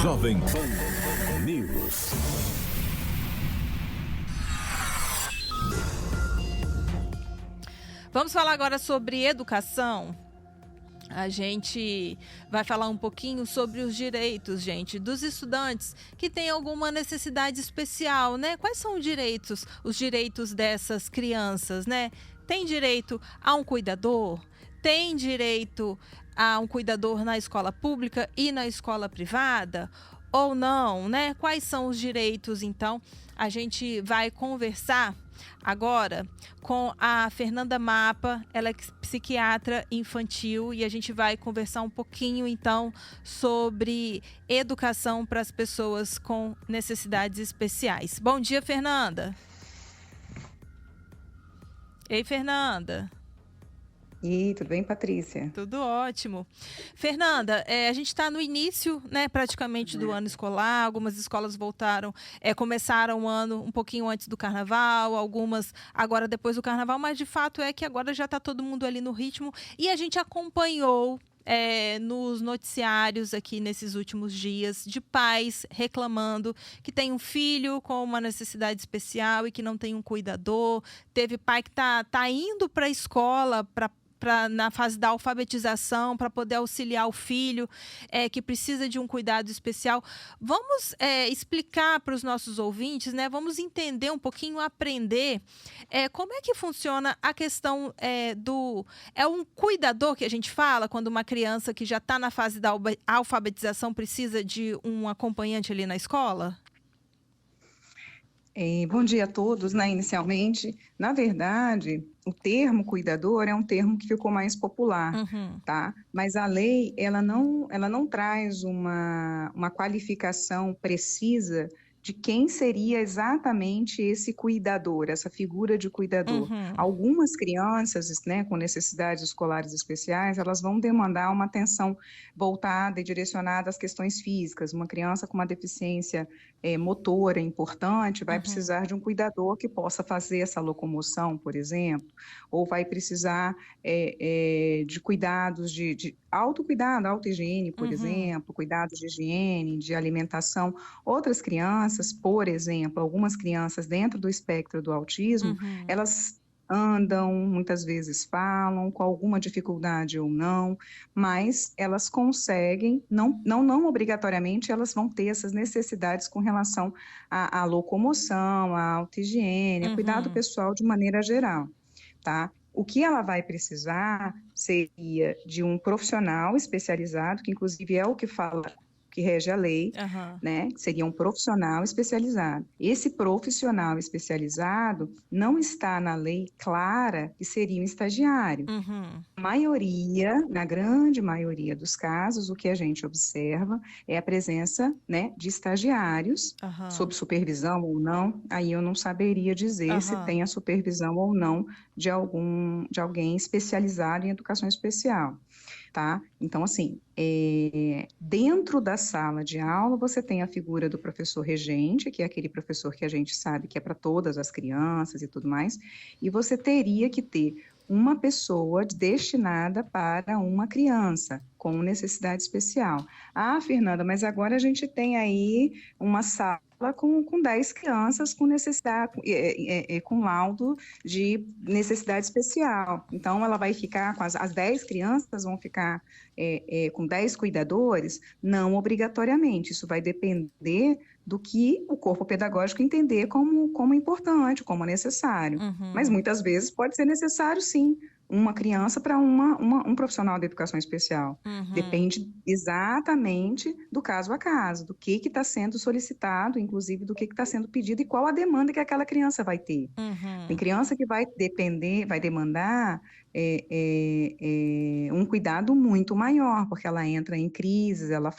Jovem Pan News. Vamos falar agora sobre educação. A gente vai falar um pouquinho sobre os direitos, gente, dos estudantes que têm alguma necessidade especial, né? Quais são os direitos dessas crianças, né? Tem direito a um cuidador? Tem direito a um cuidador na escola pública e na escola privada? Ou não, né? Quais são os direitos, então? A gente vai conversar agora com a Fernanda Mapa, ela é psiquiatra infantil e a gente vai conversar um pouquinho então sobre educação para as pessoas com necessidades especiais. Bom dia, Fernanda. Ei, Fernanda. E tudo bem, Patrícia? Tudo ótimo. Fernanda, a gente está no início, né, praticamente do ano escolar. Algumas escolas começaram o ano um pouquinho antes do carnaval, algumas agora depois do carnaval, mas de fato é que agora já está todo mundo ali no ritmo e a gente acompanhou nos noticiários aqui nesses últimos dias de pais reclamando que tem um filho com uma necessidade especial e que não tem um cuidador. Teve pai que tá indo para a escola na fase da alfabetização, para poder auxiliar o filho que precisa de um cuidado especial. Vamos explicar para os nossos ouvintes, né? Vamos entender um pouquinho, aprender como é que funciona a questão É um cuidador que a gente fala quando uma criança que já está na fase da alfabetização precisa de um acompanhante ali na escola? Bom dia a todos, né? Inicialmente, na verdade, o termo cuidador é um termo que ficou mais popular, Uhum. tá? Mas a lei, ela não traz uma qualificação precisa de quem seria exatamente esse cuidador, essa figura de cuidador. Uhum. Algumas crianças, né, com necessidades escolares especiais, elas vão demandar uma atenção voltada e direcionada às questões físicas. Uma criança com uma deficiência motora importante vai Uhum. precisar de um cuidador que possa fazer essa locomoção, por exemplo, ou vai precisar de cuidados de autocuidado, autohigiene, por Uhum. exemplo, cuidados de higiene, de alimentação. Outras crianças, por exemplo, algumas crianças dentro do espectro do autismo, Uhum. elas andam, muitas vezes falam, com alguma dificuldade ou não, mas elas conseguem, não obrigatoriamente elas vão ter essas necessidades com relação à locomoção, à autohigiene, a cuidado Uhum. pessoal de maneira geral, tá? O que ela vai precisar seria de um profissional especializado, que inclusive é o que fala, que rege a lei, Aham. né? Seria um profissional especializado. Esse profissional especializado não está na lei clara que seria um estagiário. Uhum. Na grande maioria dos casos, o que a gente observa é a presença, né, de estagiários, Aham. sob supervisão ou não, aí eu não saberia dizer se Aham. tem a supervisão ou não de alguém especializado em educação especial, tá? Então, assim, dentro da sala de aula, você tem a figura do professor regente, que é aquele professor que a gente sabe que é para todas as crianças e tudo mais, e você teria que ter uma pessoa destinada para uma criança com necessidade especial. Ah, Fernanda, mas agora a gente tem aí uma sala com 10 crianças com necessidade, com laudo de necessidade especial. Então, ela vai ficar com as 10 crianças vão ficar com 10 cuidadores? Não obrigatoriamente, isso vai depender do que o corpo pedagógico entender como importante, como necessário. Mas Uhum. muitas vezes pode ser necessário, sim, uma criança para um profissional de educação especial. Uhum. Depende exatamente do caso a caso, do que está sendo solicitado, inclusive do que está sendo pedido e qual a demanda que aquela criança vai ter. Tem Uhum. criança que vai demandar um cuidado muito maior, porque ela entra em crises, ela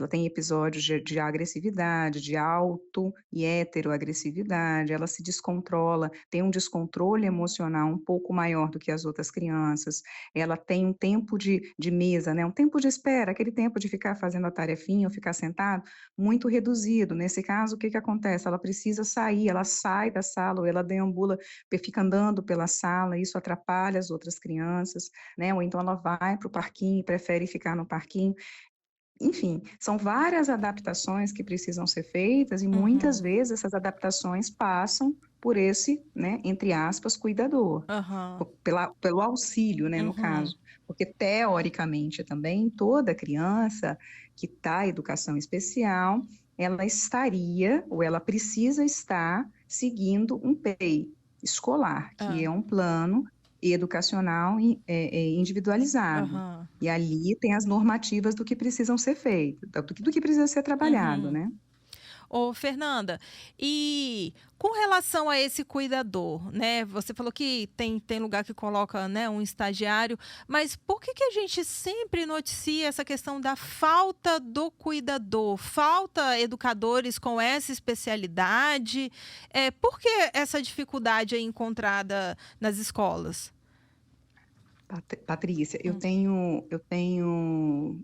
tem episódios de agressividade, de auto e heteroagressividade, ela se descontrola, tem um descontrole emocional um pouco maior do que as outras crianças, ela tem um tempo de mesa, né, um tempo de espera, aquele tempo de ficar fazendo a tarefinha ou ficar sentado, muito reduzido. Nesse caso, o que acontece? Ela precisa sair, ela sai da sala ou ela deambula, fica andando pela sala, isso atrapalha as outras crianças, né? Ou então ela vai para o parquinho, prefere ficar no parquinho. enfim, são várias adaptações que precisam ser feitas e muitas vezes essas adaptações passam por esse, né, entre aspas, cuidador, Aham. pelo auxílio, né, no Uhum. caso. Porque, teoricamente, também, toda criança que está em educação especial, ela estaria, ou ela precisa estar, seguindo um PEI escolar, que Ah. é um plano educacional individualizado. Aham. E ali tem as normativas do que precisam ser feito, do que precisa ser trabalhado, Uhum. né? Ô, Fernanda, e com relação a esse cuidador, né? Você falou que tem lugar que coloca, né, um estagiário, mas por que a gente sempre noticia essa questão da falta do cuidador? Falta educadores com essa especialidade? Por que essa dificuldade é encontrada nas escolas? Patrícia, Hum.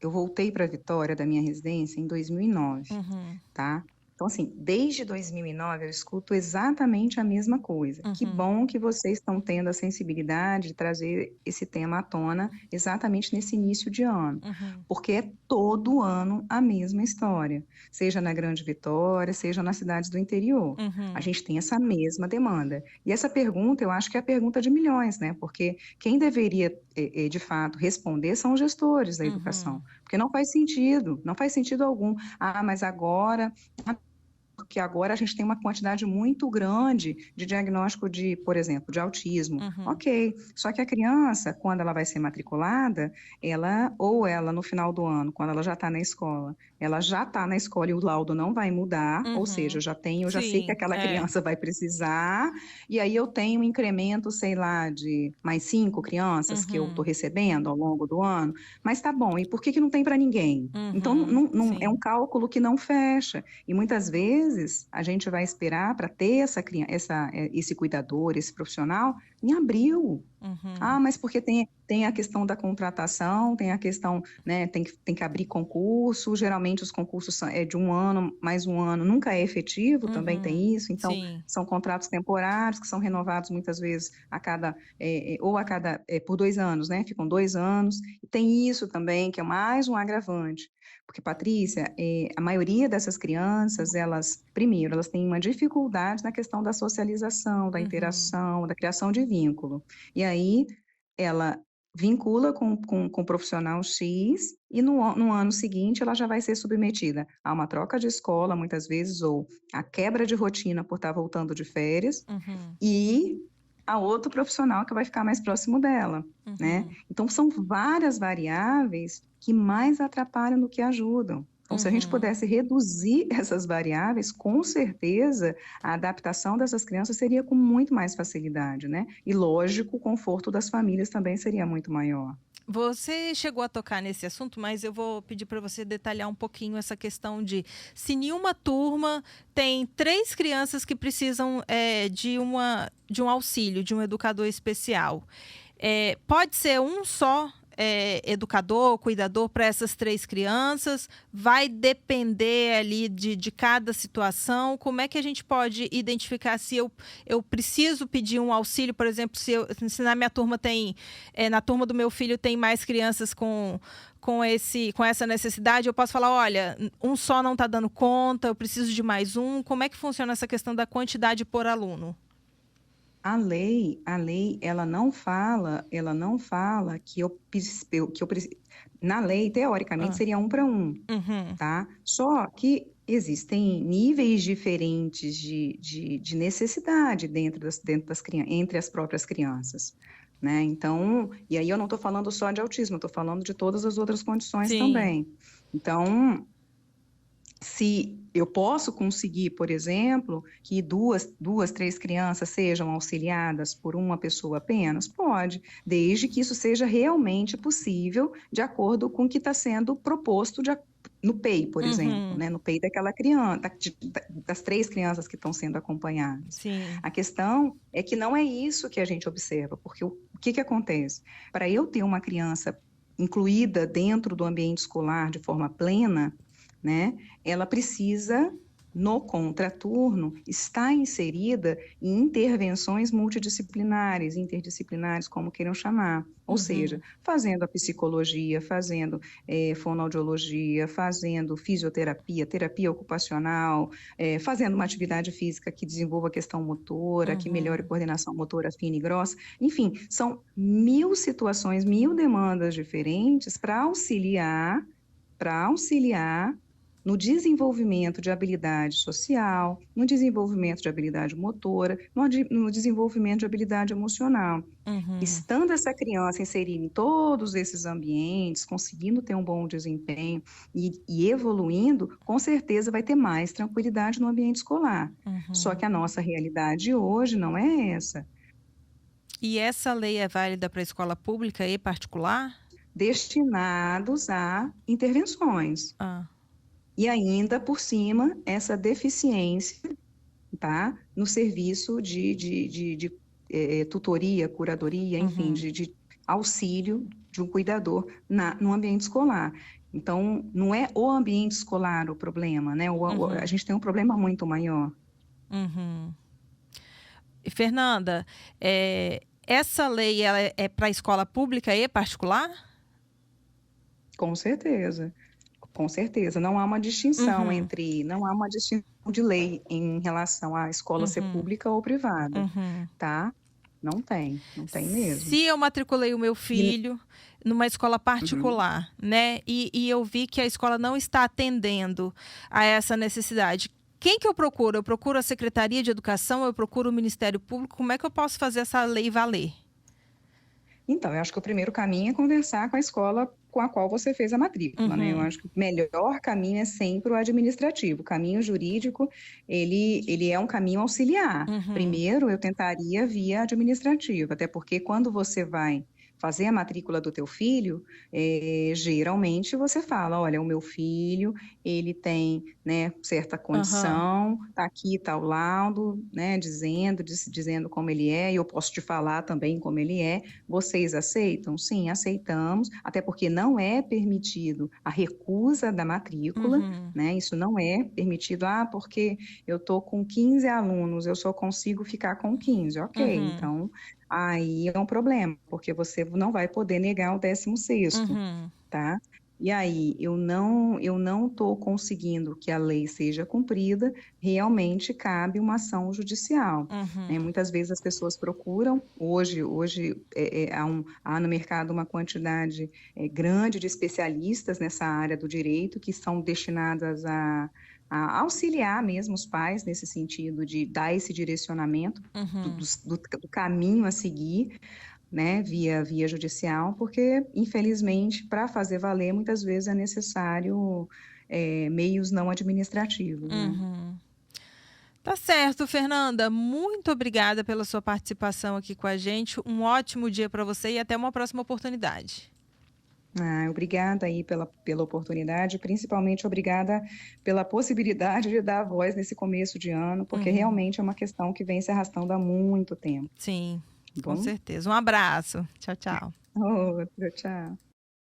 eu voltei para Vitória da minha residência em 2009, Uhum. tá? Então, assim, desde 2009 eu escuto exatamente a mesma coisa. Que Uhum. bom que vocês estão tendo a sensibilidade de trazer esse tema à tona exatamente nesse início de ano, Uhum. porque é todo ano a mesma história, seja na Grande Vitória, seja nas cidades do interior. A Uhum. gente tem essa mesma demanda. E essa pergunta, eu acho que é a pergunta de milhões, né? Porque quem deveria, de fato, responder são os gestores da educação, Uhum. porque não faz sentido, não faz sentido algum. Ah, mas agora porque agora a gente tem uma quantidade muito grande de diagnóstico de, por exemplo, de autismo. Uhum. Ok, só que a criança, quando ela vai ser matriculada, ela no final do ano, quando ela já está na escola, ela já está na escola e o laudo não vai mudar, ou seja, Uhum. eu já sei que Sim, aquela criança vai precisar, e aí eu tenho um incremento, sei lá, de mais 5 crianças que eu estou Uhum. recebendo ao longo do ano, mas tá bom, e por que não tem para ninguém? Então, Uhum. é um Sim. cálculo que não fecha. E muitas vezes a gente vai esperar para ter esse cuidador, esse profissional, em abril. Uhum. Ah, mas porque tem a questão da contratação, tem a questão, né, tem que abrir concurso, geralmente os concursos são de um ano, mais um ano, nunca é efetivo, também Uhum. tem isso, então Sim. são contratos temporários que são renovados muitas vezes por 2 anos, né, ficam 2 anos, e tem isso também, que é mais um agravante, porque, Patrícia, a maioria dessas crianças, primeiro, elas têm uma dificuldade na questão da socialização, da Uhum. interação, da criação de vínculo. E aí, ela vincula com o profissional X e no ano seguinte ela já vai ser submetida a uma troca de escola, muitas vezes, ou a quebra de rotina por estar voltando de férias, Uhum. e a outro profissional que vai ficar mais próximo dela, né? Uhum. Então, são várias variáveis que mais atrapalham do que ajudam. Então, se a gente Uhum. pudesse reduzir essas variáveis, com certeza a adaptação dessas crianças seria com muito mais facilidade, né? E, lógico, o conforto das famílias também seria muito maior. Você chegou a tocar nesse assunto, mas eu vou pedir para você detalhar um pouquinho essa questão de se em uma turma tem 3 crianças que precisam de um auxílio, de um educador especial. Pode ser um só educador, cuidador para essas 3 crianças? Vai depender ali de cada situação? Como é que a gente pode identificar se eu preciso pedir um auxílio, por exemplo, se na minha turma na turma do meu filho tem mais crianças com essa necessidade, eu posso falar, olha, um só não está dando conta, eu preciso de mais um. Como é que funciona essa questão da quantidade por aluno? A lei, ela não fala na lei, teoricamente, Ah. seria 1 para 1, Uhum. tá? Só que existem níveis diferentes de necessidade entre as próprias crianças, né? Então, e aí eu não estou falando só de autismo, eu estou falando de todas as outras condições Sim. também. Então, se eu posso conseguir, por exemplo, que duas, 3 crianças sejam auxiliadas por uma pessoa apenas, pode, desde que isso seja realmente possível, de acordo com o que está sendo proposto no PEI, por exemplo, Uhum. né? No PEI daquela criança, das 3 crianças que estão sendo acompanhadas. Sim. A questão é que não é isso que a gente observa, porque o que acontece? Para eu ter uma criança incluída dentro do ambiente escolar de forma plena, né? Ela precisa no contraturno, está inserida em intervenções multidisciplinares, interdisciplinares, como queiram chamar. Ou seja, fazendo a psicologia, fazendo fonoaudiologia, fazendo fisioterapia, terapia ocupacional, fazendo uma atividade física que desenvolva a questão motora, que melhore a coordenação motora fina e grossa. Enfim, são 1000 situações, 1000 demandas diferentes para auxiliar no desenvolvimento de habilidade social, no desenvolvimento de habilidade motora, no desenvolvimento de habilidade emocional. Estando essa criança inserida em todos esses ambientes, conseguindo ter um bom desempenho e evoluindo, com certeza vai ter mais tranquilidade no ambiente escolar. Só que a nossa realidade hoje não é essa. E essa lei é válida para a escola pública e particular? Destinados a intervenções. E ainda, por cima, essa deficiência, tá, no serviço de tutoria, curadoria, enfim, de auxílio de um cuidador no ambiente escolar. Então, não é o ambiente escolar o problema, né? A gente tem um problema muito maior. E, Fernanda, essa lei ela é para a escola pública e particular? Com certeza. Com certeza, não há uma distinção não há uma distinção de lei em relação à escola ser pública ou privada, tá? Não tem mesmo. Se eu matriculei o meu filho numa escola particular, né, e eu vi que a escola não está atendendo a essa necessidade, quem que eu procuro? Eu procuro a Secretaria de Educação, eu procuro o Ministério Público, como é que eu posso fazer essa lei valer? Então, eu acho que o primeiro caminho é conversar com a escola com a qual você fez a matrícula, né? Eu acho que o melhor caminho é sempre o administrativo. O caminho jurídico, ele é um caminho auxiliar. Primeiro, eu tentaria via administrativa, até porque quando você vai fazer a matrícula do teu filho, geralmente você fala, olha, o meu filho, ele tem, né, certa condição, tá aqui, tá o laudo, né, dizendo como ele é, e eu posso te falar também como ele é. Vocês aceitam? Sim, aceitamos, até porque não é permitido a recusa da matrícula, né, isso não é permitido, porque eu tô com 15 alunos, eu só consigo ficar com 15, ok, então aí é um problema, porque você não vai poder negar o 16º, tá? E aí, eu não estou conseguindo que a lei seja cumprida, realmente cabe uma ação judicial. Né? Muitas vezes as pessoas procuram, hoje há no mercado uma quantidade grande de especialistas nessa área do direito que são destinadas a auxiliar mesmo os pais nesse sentido de dar esse direcionamento do caminho a seguir, né, via judicial, porque, infelizmente, para fazer valer, muitas vezes é necessário meios não administrativos. Né? Tá certo, Fernanda. Muito obrigada pela sua participação aqui com a gente. Um ótimo dia para você e até uma próxima oportunidade. Obrigada aí pela oportunidade, principalmente obrigada pela possibilidade de dar a voz nesse começo de ano, porque realmente é uma questão que vem se arrastando há muito tempo. Sim, Bom? com certeza. Um abraço. Tchau, tchau. Outro, tchau.